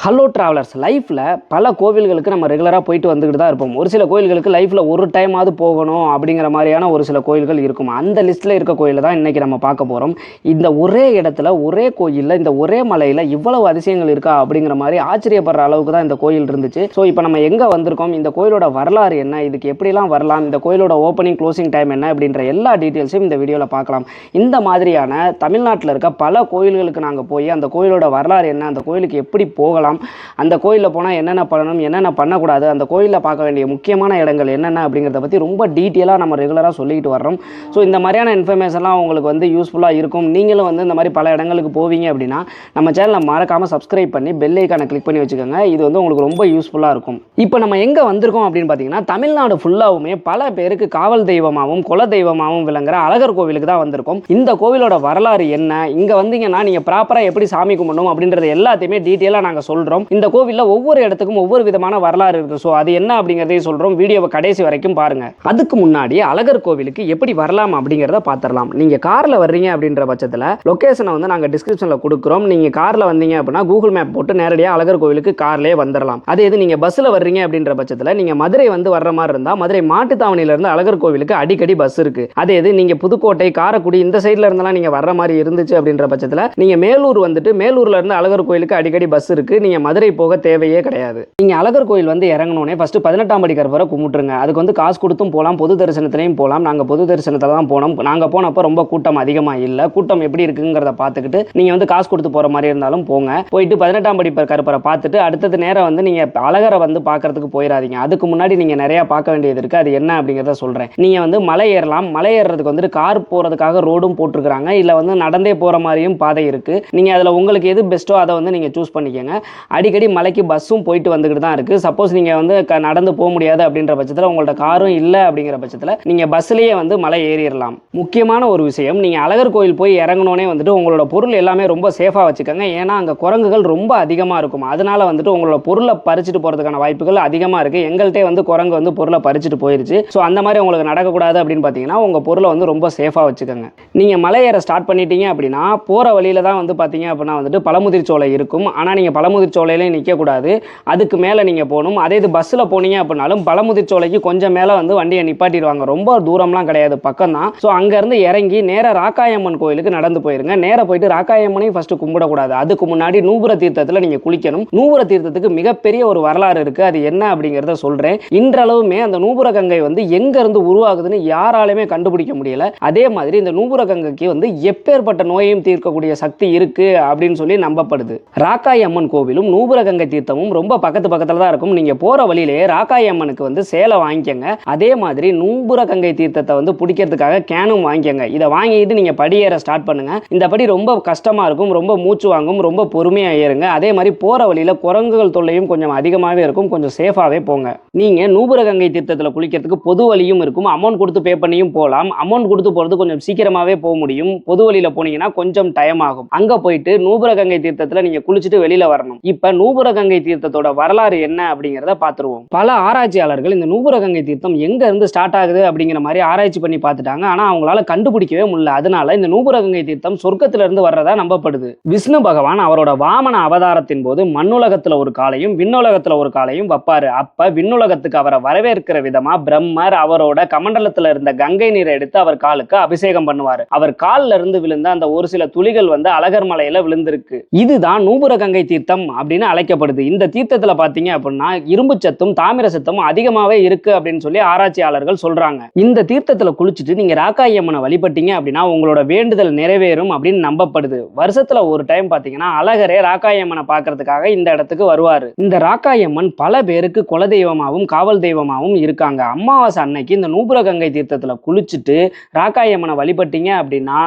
Hello travellers, லைஃப்பில் பல கோவில்களுக்கு நம்ம ரெகுலராக போயிட்டு வந்துக்கிட்டு தான் இருப்போம். ஒரு சில கோயில்களுக்கு லைஃப்பில் ஒரு டைமாவது போகணும் அப்படிங்கிற மாதிரியான ஒரு சில கோயில்கள் இருக்கும். அந்த லிஸ்ட்டில் இருக்க கோயிலை தான் இன்றைக்கி நம்ம பார்க்க போகிறோம். இந்த ஒரே இடத்துல ஒரே கோயிலில் இந்த ஒரே மலையில் இவ்வளவு அதிசயங்கள் இருக்கா அப்படிங்கிற மாதிரி ஆச்சரியப்படுற அளவுக்கு தான் இந்த கோயில் இருந்துச்சு. ஸோ இப்போ நம்ம எங்கே வந்திருக்கோம், இந்த கோயிலோட வரலாறு என்ன, இதுக்கு எப்படிலாம் வரலாம், இந்த கோயிலோட ஓப்பனிங் க்ளோசிங் டைம் என்ன அப்படின்ற எல்லா டீட்டெயில்ஸையும் இந்த வீடியோவில் பார்க்கலாம். இந்த மாதிரியான தமிழ்நாட்டில் இருக்க பல கோயில்களுக்கு நாங்கள் போய் அந்த கோயிலோட வரலாறு என்ன, அந்த கோயிலுக்கு எப்படி போகலாம், அந்த கோயிலில் போனால் என்னென்ன பண்ணணும், என்னென்ன பண்ணக்கூடாது, அந்த கோயிலில் பார்க்க வேண்டிய முக்கியமான இடங்கள் என்னென்ன அப்படிங்கிறத பற்றி ரொம்ப டீட்டெயிலாக நம்ம ரெகுலராக சொல்லிக்கிட்டு வர்றோம். ஸோ இந்த மாதிரியான இன்ஃபர்மேஷன்லாம் உங்களுக்கு யூஸ்ஃபுல்லாக இருக்கும். நீங்களும் இந்த மாதிரி பல இடங்களுக்கு போவீங்க அப்படின்னா நம்ம சேனலை மறக்காமல் சப்ஸ்கிரைப் பண்ணி பெல் ஐக்கானை கிளிக் பண்ணி வச்சுக்கோங்க. இது உங்களுக்கு ரொம்ப யூஸ்ஃபுல்லாக இருக்கும். இப்போ நம்ம எங்கே வந்திருக்கோம் அப்படின்னு பார்த்தீங்கன்னா, தமிழ்நாடு ஃபுல்லாகவுமே பல பேருக்கு காவல் தெய்வமாகவும் குல தெய்வமாகவும் விளங்குற அழகர் கோவிலுக்கு தான் வந்திருக்கோம். இந்த கோவிலோட வரலாறு என்ன, இங்கே வந்தீங்கன்னா நீங்கள் ப்ராப்பராக எப்படி சாமி கும்பிடணும் அப்படின்றது எல்லாத்தையுமே டீட்டெயிலாக நாங்கள் சொல்கிறோம். இந்த கோவிலில் ஒவ்வொரு இடத்துக்கும் ஒவ்வொரு விதமான வரலாறு இருக்குது. ஸோ அது என்ன அப்படிங்கிறதையும் சொல்கிறோம். வீடியோவை கடைசி வரைக்கும் பாருங்கள். அதுக்கு முன்னாடி அழகர் கோவிலுக்கு எப்படி வரலாம் அப்படிங்கிறத பார்த்துடலாம். நீங்கள் காரில் வர்றீங்க அப்படின்ற பட்சத்தில் லொக்கேஷனை நாங்கள் டிஸ்கிரிப்ஷனில் கொடுக்குறோம். நீங்கள் காரில் வந்தீங்க அப்படின்னா கூகுள் மேப் போட்டு நேரடியாக அழகர் கோவிலுக்கு கார்லேயே வந்துடலாம். அதே இது நீங்கள் பஸ்ஸில் வர்றீங்க அப்படின்ற பட்சத்தில் நீங்கள் மதுரை வர்ற மாதிரி இருந்தால் மதுரை மாட்டுத்தாவணியிலேருந்து அழகர் கோவிலுக்கு அடிக்கடி பஸ் இருக்குது. அதே இது நீங்கள் புதுக்கோட்டை, காரைக்குடி இந்த சைடில் இருந்தெல்லாம் நீங்கள் வர்ற மாதிரி இருந்துச்சு அப்படின்ற பட்சத்தில் நீங்கள் மேலூர் மேலூரில் இருந்து அழகர் கோவிலுக்கு அடிக்கடி பஸ் இருக்குது. நீங்கள் மதுரை போக தேவையே கிடையாது. நீங்கள் அழகர் கோயில் இறங்கணுன்னே ஃபஸ்ட்டு 18ஆம் படி கருப்பரை கும்பிட்டுருங்க. அதுக்கு காசு கொடுத்தும் போகலாம், பொது தரிசனத்திலையும் போகலாம். நாங்கள் பொது தரிசனத்தில் தான் போனோம். நாங்கள் போனப்போ ரொம்ப கூட்டம் அதிகமாக இல்லை. கூட்டம் எப்படி இருக்குங்கிறத பார்த்துக்கிட்டு நீங்கள் காசு கொடுத்து போகிற மாதிரி இருந்தாலும் போங்க. போயிட்டு 18ஆம் படி கருப்பரை பார்த்துட்டு அடுத்தது நேரம் நீங்கள் அழகரை பார்க்கறதுக்கு போயிடாதீங்க. அதுக்கு முன்னாடி நீங்கள் நிறையா பார்க்க வேண்டியது இருக்குது. அது என்ன அப்படிங்கிறத சொல்கிறேன். நீங்கள் மலை ஏறலாம். மலை ஏறுறதுக்கு கார் போகிறதுக்காக ரோடும் போட்டிருக்கிறாங்க. இல்லை நடந்தே போகிற மாதிரியும் பாதை இருக்குது. நீங்கள் அதில் உங்களுக்கு எது பெஸ்ட்டோ அதை நீங்கள் சூஸ் பண்ணிக்கோங்க. அடிக்கடி மலைக்கு பஸ்ஸும் போயிட்டு வந்துக்கிட்டு தான் இருக்குது. சப்போஸ் நீங்கள் நடந்து போக முடியாது அப்படின்ற பட்சத்தில் உங்கள்ட்ட காரும் இல்லை அப்படிங்கிற பட்சத்தில் நீங்கள் பஸ்லேயே மலை ஏறிடலாம். முக்கியமான ஒரு விஷயம், நீங்கள் அழகர் கோயில் போய் இறங்கணுன்னே உங்களோட பொருள் எல்லாமே ரொம்ப சேஃபாக வச்சுக்கோங்க. ஏன்னா அங்கே குரங்குகள் ரொம்ப அதிகமாக இருக்கும். அதனால உங்களோட பொருளை பறிச்சுட்டு போகிறதுக்கான வாய்ப்புகள் அதிகமாக இருக்குது. எங்கள்கிட்ட குரங்கு பொருளை பறிச்சுட்டு போயிருச்சு. ஸோ அந்த மாதிரி உங்களுக்கு நடக்கக்கூடாது அப்படின்னு பார்த்தீங்கன்னா உங்கள் பொருளை ரொம்ப சேஃபாக வச்சுக்கோங்க. நீங்கள் மலை ஏற ஸ்டார்ட் பண்ணிட்டீங்க அப்படின்னா போகிற வழியில் தான் பார்த்தீங்க அப்படின்னா பழமுதிர் சோலை இருக்கும். ஆனால் நீங்கள் பழமுதிர் சோலையிலே நிற்கக்கூடாது. அதுக்கு மேலே நீங்கள் போகணும். அதே இது பஸ்ஸில் போனீங்க அப்படின்னாலும் பழமுதிர் சோலைக்கு கொஞ்சம் மேலே வண்டியை நிப்பாட்டிடுவாங்க. ரொம்ப தூரம்லாம் கிடையாது, பக்கம் தான். ஸோ அங்கேருந்து இறங்கி நேராக ராக்காயம்மன் கோயிலுக்கு நடந்து போயிருங்க. நேராக போயிட்டு ராக்காயம்மனையும் ஃபஸ்ட்டு கும்பிடக்கூடாது. அதுக்கு முன்னாடி நூபுர தீர்த்தத்தில் நீங்கள் குளிக்கணும். நூபுர தீர்த்தத்துக்கு மிகப்பெரிய ஒரு வரலாறு இருக்குது. அது என்ன அப்படிங்கிறத சொல்கிறேன். இன்றளவுமே அந்த நூபுர கங்கை எங்கேருந்து உருவாகுதுன்னு யாராலுமே கண்டுபிடிக்க முடியல. அதே மாதிரி இந்த நூபுர கங்கைக்கு எப்பேற்பட்ட நோயையும் தீர்க்கக்கூடிய சக்தி இருக்குது அப்படின்னு சொல்லி நம்பப்படுது. ராக்காயம்மன் கோவிலும் நூபுர கங்கை தீர்த்தமும் ரொம்ப பக்கத்தில் தான் இருக்கும். நீங்கள் போகிற வழியிலே ராக்காயம்மனுக்கு சேலை வாங்கிக்கங்க. அதே மாதிரி நூபுர கங்கை தீர்த்தத்தை பிடிக்கிறதுக்காக கேனும் வாங்கிக்கங்க. இதை வாங்கிட்டு நீங்கள் படியேற ஸ்டார்ட் பண்ணுங்க. இந்த படி ரொம்ப கஷ்டமாக இருக்கும், ரொம்ப மூச்சு வாங்கும், ரொம்ப பொறுமையாக ஏறுங்க. அதே மாதிரி போகிற வழியில் குரங்குகள் தொல்லையும் கொஞ்சம் அதிகமாகவே இருக்கும். கொஞ்சம் சேஃபாகவே போங்க. நீங்கள் நூபுர கங்கை தீர்த்தத்தில் குளிக்கிறதுக்கு பொது வழியும் இருக்கும். அமௌண்ட் கொடுத்து பே பண்ணியும் போகலாம். அமௌண்ட் கொடுத்து போகிறது கொஞ்சம் சீக்கிரமாகவே போக முடியும். பொது வழியில் போனீங்கன்னா கொஞ்சம் டைம் ஆகும். அங்கே போயிட்டு நூபுர கங்கை தீர்த்தத்தில் நீங்கள் குளிச்சுட்டு வெளியில் வரணும். இப்போ நூபுர கங்கை தீர்த்தத்தோட வரலாறு என்ன அப்படிங்கிறத பார்த்துருவோம். பல ஆராய்ச்சியாளர்கள் இந்த நூபுர கங்கை தீர்த்தம் எங்க இருந்து ஸ்டார்ட் ஆகுது அப்படிங்கிற மாதிரி ஆராய்ச்சி பண்ணி பார்த்துட்டாங்க. ஆனால் அவங்களால கண்டுபிடிக்கவே முடியல. அதனால இந்த நூபுர கங்கை தீர்த்தம் சொர்க்கத்திலிருந்து வர்றதா நம்பப்படுது. விஷ்ணு பகவான் அவரோட வாமன அவதாரத்தின் போது மண்ணுலகத்துல ஒரு காலையும் விண்ணுலகத்துல ஒரு காலையும் வைப்பாரு. அப்ப விண்ணுலகத்துக்கு அவரை வரவேற்கிற விதமா பிரம்மர் அவரோட கமண்டலத்துல இருந்த கங்கை நீரை எடுத்து அவர் காலுக்கு அபிஷேகம் பண்ணுவாரு. அவர் காலில் இருந்து விழுந்த அந்த ஒரு சில துளிகள் அழகர் மலையில விழுந்திருக்கு. இதுதான் நூபுர கங்கை தீர்த்தம் அப்படின்னு அழைக்கப்படுது. இந்த தீர்த்தத்துல பாத்தீங்க அப்படின்னா இரும்பு சத்தும் தாமிர சத்தும் அதிகமாவே இருக்கு அப்படின்னு சொல்லி ஆராய்ச்சியாளர்கள் சொல்றாங்க. இந்த தீர்த்தத்துல குளிச்சுட்டு நீங்க ராக்காயம்மனை வழிபட்டீங்க அப்படின்னா உங்களோட வேண்டுதல் நிறைவேறும் அப்படின்னு நம்பப்படுது. வருஷத்துல ஒரு டைம் பாத்தீங்கன்னா அழகரே ராக்காயம்மனை பார்க்கறதுக்காக இந்த இடத்துக்கு வருவாரு. இந்த ராக்காயம்மன் பல பேருக்கு குலதெய்வமாகவும் காவல் தெய்வமாகவும் இருக்காங்க. அமாவாசை அன்னைக்கு இந்த நூபுர கங்கை தீர்த்தத்துல குளிச்சுட்டு ராக்காயம்மனை வழிபட்டீங்க அப்படின்னா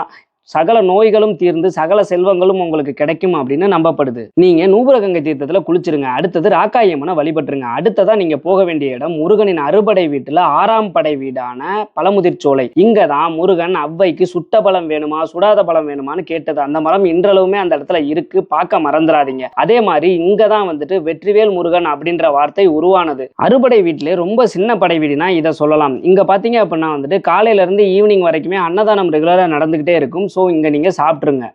சகல நோய்களும் தீர்ந்து சகல செல்வங்களும் உங்களுக்கு கிடைக்கும் அப்படின்னு நம்பப்படுது. நீங்க நூபுர கங்கை தீர்த்தத்துல குளிச்சிருங்க. அடுத்தது ராக்காயம்மனை வழிபட்டுருங்க. அடுத்ததா நீங்க போக வேண்டிய இடம் முருகனின் அறுபடை வீட்டுல 6ஆம் படை வீடான பழமுதிர் சோலை. இங்கதான் முருகன் அவ்வைக்கு சுட்ட பழம் வேணுமா சுடாத பழம் வேணுமான்னு கேட்டது. அந்த மரம் இன்றளவுமே அந்த இடத்துல இருக்கு, பார்க்க மறந்துடாதீங்க. அதே மாதிரி இங்கதான் வெற்றிவேல் முருகன் அப்படின்ற வார்த்தை உருவானது. அறுபடை வீட்டிலே ரொம்ப சின்ன படை வீடுனா இதை சொல்லலாம். இங்க பாத்தீங்க அப்படின்னா காலையில இருந்து ஈவினிங் வரைக்குமே அன்னதானம் ரெகுலரா நடந்துகிட்டே இருக்கும். ஸோ இங்கே நீங்கள் சாப்பிட்ருங்க.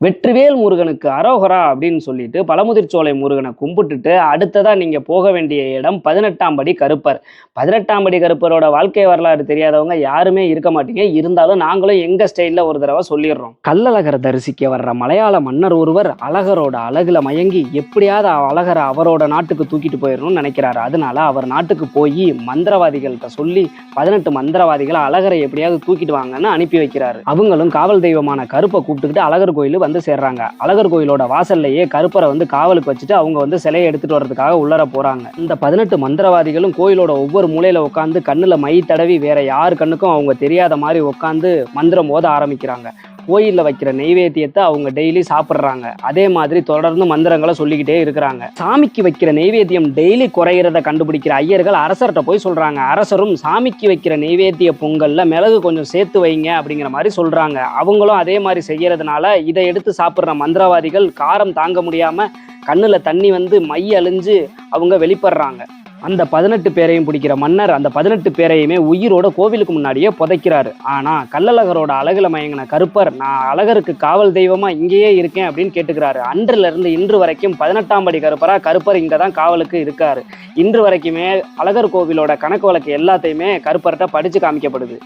வெற்றிவேல் முருகனுக்கு அரோகரா அப்படின்னு சொல்லிட்டு பழமுதிர்ச்சோலை முருகனை கும்பிட்டுட்டு அடுத்ததா நீங்க போக வேண்டிய இடம் 18ஆம் படி கருப்பர். 18ஆம் படி கருப்பரோட வாழ்க்கை வரலாறு தெரியாதவங்க யாருமே இருக்க மாட்டீங்க. இருந்தாலும் நாங்களும் எங்க ஸ்டைல்ல ஒரு தடவை சொல்லிடுறோம். கள்ளழகரை தரிசிக்க வர்ற மலையாள மன்னர் ஒருவர் அழகரோட அழகுல மயங்கி எப்படியாவது அழகரை அவரோட நாட்டுக்கு தூக்கிட்டு போயிடணும்னு நினைக்கிறாரு. அதனால அவர் நாட்டுக்கு போய் மந்திரவாதிகள்கிட்ட சொல்லி 18 மந்திரவாதிகளை அழகரை எப்படியாவது தூக்கிட்டு வாங்கன்னு அனுப்பி வைக்கிறாரு. அவங்களும் காவல் தெய்வமான கருப்பை கூப்பிட்டுக்கிட்டு அழகர் கோயில் வந்து சேர்றாங்க. அழகர் கோயிலோட வாசல்லையே கருப்பரை வந்து காவலுக்கு வச்சுட்டு அவங்க வந்து சிலையை எடுத்துட்டு வர்றதுக்காக உள்ளர போறாங்க. இந்த 18 மந்திரவாதிகளும் கோயிலோட ஒவ்வொரு மூலையில உட்காந்து கண்ணுல மை தடவி வேற யார் கண்ணுக்கும் அவங்க தெரியாத மாதிரி உட்காந்து மந்திரம் ஓத ஆரம்பிக்கிறாங்க. கோயில்ல வைக்கிற நெய்வேத்தியத்தை அவங்க டெய்லி சாப்பிட்றாங்க. அதே மாதிரி தொடர்ந்து மந்திரங்களை சொல்லிக்கிட்டே இருக்கிறாங்க. சாமிக்கு வைக்கிற நெய்வேத்தியம் டெய்லி குறையிறத கண்டுபிடிக்கிற ஐயர்கள் அரசர்கிட்ட போய் சொல்றாங்க. அரசரும் சாமிக்கு வைக்கிற நெய்வேத்திய பொங்கல்ல மிளகு கொஞ்சம் சேர்த்து வைங்க அப்படிங்கிற மாதிரி சொல்றாங்க. அவங்களும் அதே மாதிரி செய்யறதுனால இதை எடுத்து சாப்பிட்ற மந்திரவாதிகள் காரம் தாங்க முடியாம கண்ணுல தண்ணி வந்து மை அழிஞ்சு அவங்க வெளிப்படுறாங்க. அந்த 18 பேரையும் பிடிக்கிற மன்னர் அந்த 18 பேரையுமே உயிரோட கோவிலுக்கு முன்னாடியே புதைக்கிறாரு. ஆனா கள்ளழகரோட அழகுல மயங்கின கருப்பர் நான் அழகருக்கு காவல் தெய்வமா இங்கேயே இருக்கேன் அப்படின்னு கேட்டுக்கிறாரு. அன்றுல இருந்து இன்று வரைக்கும் 18ஆம் படி கருப்பர் இங்கதான் காவலுக்கு இருக்காரு. இன்று வரைக்குமே அழகர் கோவிலோட கணக்கு வழக்கு எல்லாத்தையுமே கருப்பர்கிட்ட படிச்சு காமிக்கப்படுது.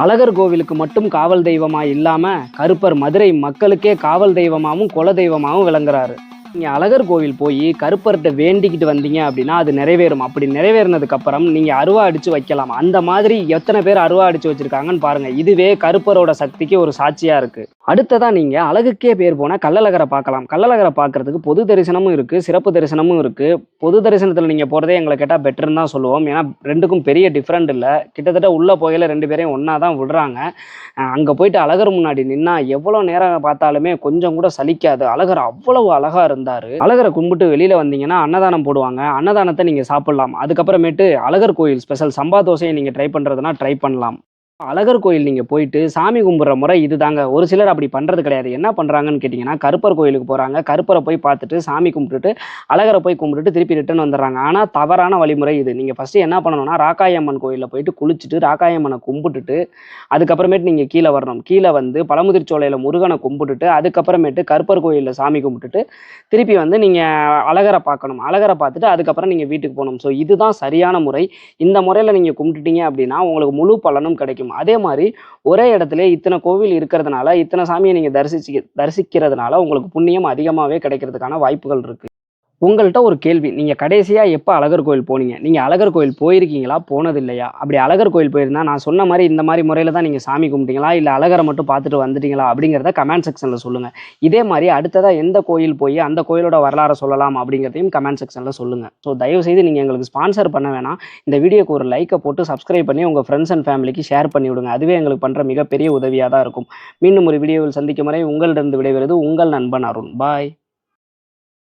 அழகர் கோவிலுக்கு மட்டும் காவல் தெய்வமா இல்லாம கருப்பர் மதுரை மக்களுக்கே காவல் தெய்வமாவும் குல தெய்வமாவும் விளங்குறாரு. நீங்கள் அழகர் கோவில் போய் கருப்பர்கிட்ட வேண்டிக்கிட்டு வந்தீங்க அப்படின்னா அது நிறைவேறும். அப்படி நிறைவேறினதுக்கு அப்புறம் நீங்கள் அருவா அடித்து வைக்கலாம். அந்த மாதிரி எத்தனை பேர் அருவா அடித்து வச்சிருக்காங்கன்னு பாருங்க. இதுவே கருப்பரோட சக்திக்கு ஒரு சாட்சியாக இருக்குது. அடுத்ததான் நீங்கள் அழகுக்கே பேர் போன கள்ளழகரை பார்க்கலாம். கள்ளழகரை பார்க்கறதுக்கு பொது தரிசனமும் இருக்குது, சிறப்பு தரிசனமும் இருக்குது. பொது தரிசனத்தில் நீங்கள் போகிறதே எங்களை கேட்டால் பெட்டர்னு தான் சொல்லுவோம். ஏன்னா ரெண்டுக்கும் பெரிய டிஃப்ரெண்ட் இல்லை. கிட்டத்தட்ட உள்ளே போகையில் 2 பேரையும் ஒன்றா தான் விடுறாங்க. அங்கே போயிட்டு அழகர் முன்னாடி நின்னா எவ்வளோ நேரம் பார்த்தாலுமே கொஞ்சம் கூட சலிக்காது. அழகர் அவ்வளவு அழகாக இருந்தார். அழகரை கும்பிட்டு வெளியில் வந்தீங்கன்னா அன்னதானம் போடுவாங்க. அன்னதானத்தை நீங்கள் சாப்பிடலாம். அதுக்கப்புறமேட்டு அழகர் கோயில் ஸ்பெஷல் சம்பா தோசையை நீங்கள் ட்ரை பண்ணுறதுனா ட்ரை பண்ணலாம். அழகர் கோயில் நீங்கள் போயிட்டு சாமி கும்பிட்ற முறை இதுதாங்க. ஒரு சிலர் அப்படி பண்ணுறது கிடையாது. என்ன பண்ணுறாங்கன்னு கேட்டிங்கன்னா கருப்பர் கோயிலுக்கு போகிறாங்க, கருப்பரை போய் பார்த்துட்டு சாமி கும்பிட்டுட்டு அழகரை போய் கும்பிட்டுட்டு திருப்பி ரிட்டர்ன் வந்துடுறாங்க. ஆனால் தவறான வழிமுறை இது. நீங்கள் ஃபஸ்ட்டு என்ன பண்ணணும்னா ராக்காயம்மன் கோயிலில் போயிட்டு குளிச்சுட்டு ராக்காயம்மனை கும்பிட்டுட்டு அதுக்கப்புறமேட்டு நீங்கள் கீழே வரணும். கீழே வந்து பழமுதிர்ச்சோலையில் முருகனை கும்பிட்டுட்டு அதுக்கப்புறமேட்டு கருப்பர் கோயிலில் சாமி கும்பிட்டுட்டு திருப்பி வந்து நீங்கள் அழகரை பார்க்கணும். அழகரை பார்த்துட்டு அதுக்கப்புறம் நீங்கள் வீட்டுக்கு போகணும். ஸோ இதுதான் சரியான முறை. இந்த முறையில் நீங்கள் கும்பிட்டுட்டீங்க அப்படின்னா உங்களுக்கு முழு பலனும் கிடைக்கும். அதே மாதிரி ஒரே இடத்துல இத்தனை கோவில் இருக்கிறதுனால இத்தனை சாமியை நீங்க தரிசிக்கிறதுனால உங்களுக்கு புண்ணியம் அதிகமாகவே கிடைக்கிறதுக்கான வாய்ப்புகள் இருக்கு. உங்கள்கிட்ட ஒரு கேள்வி, நீங்கள் கடைசியாக எப்போ அழகர் கோயில் போனீங்க? நீங்கள் அழகர் கோயில் போயிருக்கீங்களா, போனது இல்லையா? அப்படி அழகர் கோயில் போயிருந்தா நான் சொன்ன மாதிரி இந்த மாதிரி முறையில் தான் நீங்கள் சாமி கும்பிட்டீங்களா, இல்லை அழகரை மட்டும் பார்த்துட்டு வந்துட்டீங்களா அப்படிங்கிறத கமெண்ட் செக்ஷனில் சொல்லுங்கள். இதே மாதிரி அடுத்ததாக எந்த கோயில் போய் அந்த கோயிலோட வரலாறு சொல்லலாம் அப்படிங்கிறதையும் கமெண்ட் செக்ஷனில் சொல்லுங்கள். ஸோ தயவுசெய்து நீங்கள் எங்களுக்கு ஸ்பான்சர் பண்ண வேணாம். இந்த வீடியோக்கு ஒரு லைக்கை போட்டு சப்ஸ்கிரைப் பண்ணி உங்கள் ஃப்ரெண்ட்ஸ் அண்ட் ஃபேமிலிக்கு ஷேர் பண்ணி விடுங்க. அதுவே எங்களுக்கு பண்ணுற மிகப்பெரிய உதவியாக தான் இருக்கும். மீண்டும் ஒரு வீடியோவில் சந்திக்கும் வரை உங்களிடம் விடைபெறுவது உங்கள் நண்பன் அருண். பாய்.